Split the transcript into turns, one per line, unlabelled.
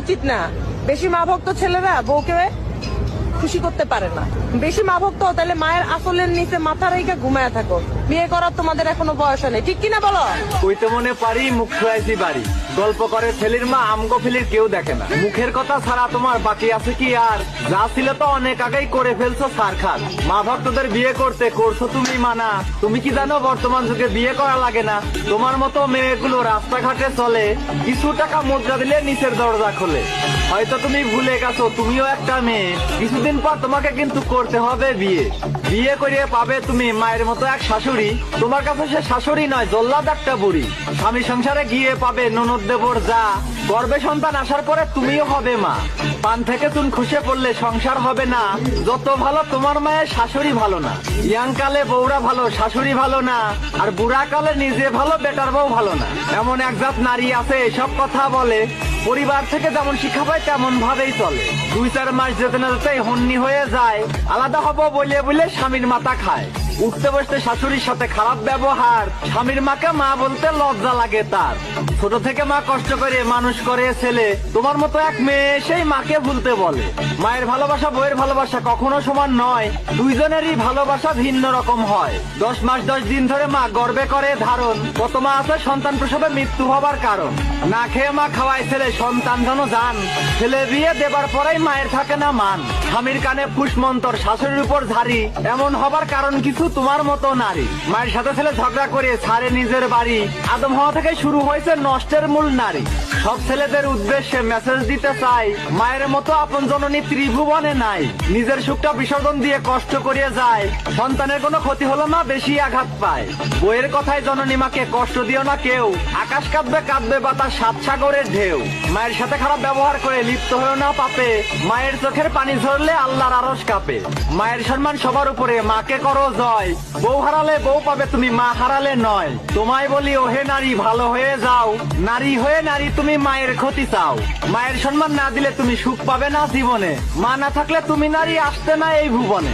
উচিত না। বেশি মা ভক্ত ছেলেরা বউকে খুশি করতে পারে না। বেশি মা ভক্ত তাহলে মায়ের আসলের নিচে মাথা রেখে ঘুমায় থাকো। বিয়ে করার তোমাদের এখনো বয়স নেই, ঠিক কিনা বলো?
ওই তো মনে পারি মুখ ছুয়াইছি বাড়ি, গল্প করে ছেলের মা আমগো ফিলির কেউ দেখে না। মুখের কথা ছাড়া তোমার বাকি আছে কি আর? যা ছিল তো অনেক আগেই করে ফেলছো সারখার। মা ভক্তদের বিয়ে করতে করছো তুমি মানা। তুমি কি জানো বর্তমান যুগে বিয়ে করা লাগে না? তোমার মতো মেয়েগুলো রাস্তাঘাটে চলে, কিছু টাকা মুদ্রা দিলে নিচের দরজা খোলে। হয়তো তুমি ভুলে গেছো তুমিও একটা মেয়ে, কিছুদিন পর তোমাকে কিন্তু করতে হবে বিয়ে। বিয়ে করিয়ে পাবে তুমি মায়ের মতো এক শাশুড়ি, তোমার কাছে সে শাশুড়ি নয় জল্লাদ একটা বুড়ি। স্বামী সংসারে গিয়ে পাবে ননদ দেবর যা, গর্ভে সন্তান আসার পরে তুমিও হবে মা। পান থেকে চুন খসে পড়লে সংসার হবে না, যত ভালো তোমার মায়ের শাশুড়ি ভালো না। ইয়াং কালে বউরা ভালো শাশুড়ি ভালো না, আর বুড়া কালে নিজে ভালো বেটার বউ ভালো না। এমন এক জাত নারী আছে এসব কথা বলে, পরিবার থেকে যেমন শিক্ষা পায় তেমন ভাবেই চলে। 2-4 মাস যেতে না যেতে হন্নি হয়ে যায়, আলাদা হবো বলে বলে স্বামীর মাথা খায়। উঠতে বসতে শাশুড়ির সাথে খারাপ ব্যবহার, স্বামীর মাকে মা বলতে লজ্জা লাগে তার। ছোট থেকে মা কষ্ট করে মানুষ করে ছেলে, তোমার মতো এক মেয়ে সেই মাকে ভুলতে বলে। মায়ের ভালোবাসা বউয়ের ভালোবাসা কখনো সমান নয়, দুইজনেরই ভালোবাসা ভিন্ন রকম হয়। 10 মাস 10 দিন ধরে মা গর্বে করে ধারণ, কত মা আছে সন্তান প্রসবে মৃত্যু হবার কারণ। না খেয়ে মা খাওয়ায় ছেলে সন্তান যেন জান, ছেলে বিয়ে দেবার পরেই মায়ের থাকে না মান। স্বামীর কানে ফুসমন্তর শাশুড়ির উপর ঝাড়ি, এমন হবার কারণ কিছু তোমার মতো নারী। মায়ের সাথে ছেলে ঝগড়া করে ছাড়ে নিজের বাড়ি, আদম হওয়া থেকে শুরু হয়েছে নষ্টের মূল নারী। সব ছেলেদের উদ্দেশ্যে মেসেজ দিতে চাই, মায়ের মতো আপন জননী ত্রিভুবনে নাই। নিজের সুখটা বিসর্জন দিয়ে কষ্ট করিয়ে যায়, সন্তানের কোনো ক্ষতি হলো না বেশি আঘাত পায়। বইয়ের কথায় জননী মাকে কষ্ট দিও না কেউ, আকাশ কাঁদবে কাঁদবে বাতাস 7 সাগরের ঢেউ। মায়ের সাথে খারাপ ব্যবহার করে লিপ্ত হয়েও না পাপে, মায়ের চোখের পানি ঝরলে আল্লাহর আরশ কাঁপে। মায়ের সম্মান সবার উপরে, মাকে করো জয়। বউ হারালে বউ পাবে তুমি, মা হারালে নয়। তোমায় বলি ওহে নারী ভালো হয়ে যাও, নারী হয়ে নারী তুমি মায়ের ক্ষতি চাও। মায়ের সম্মান না দিলে তুমি সুখ পাবে না জীবনে, মা না থাকলে তুমি নারী আসতে না এই ভুবনে।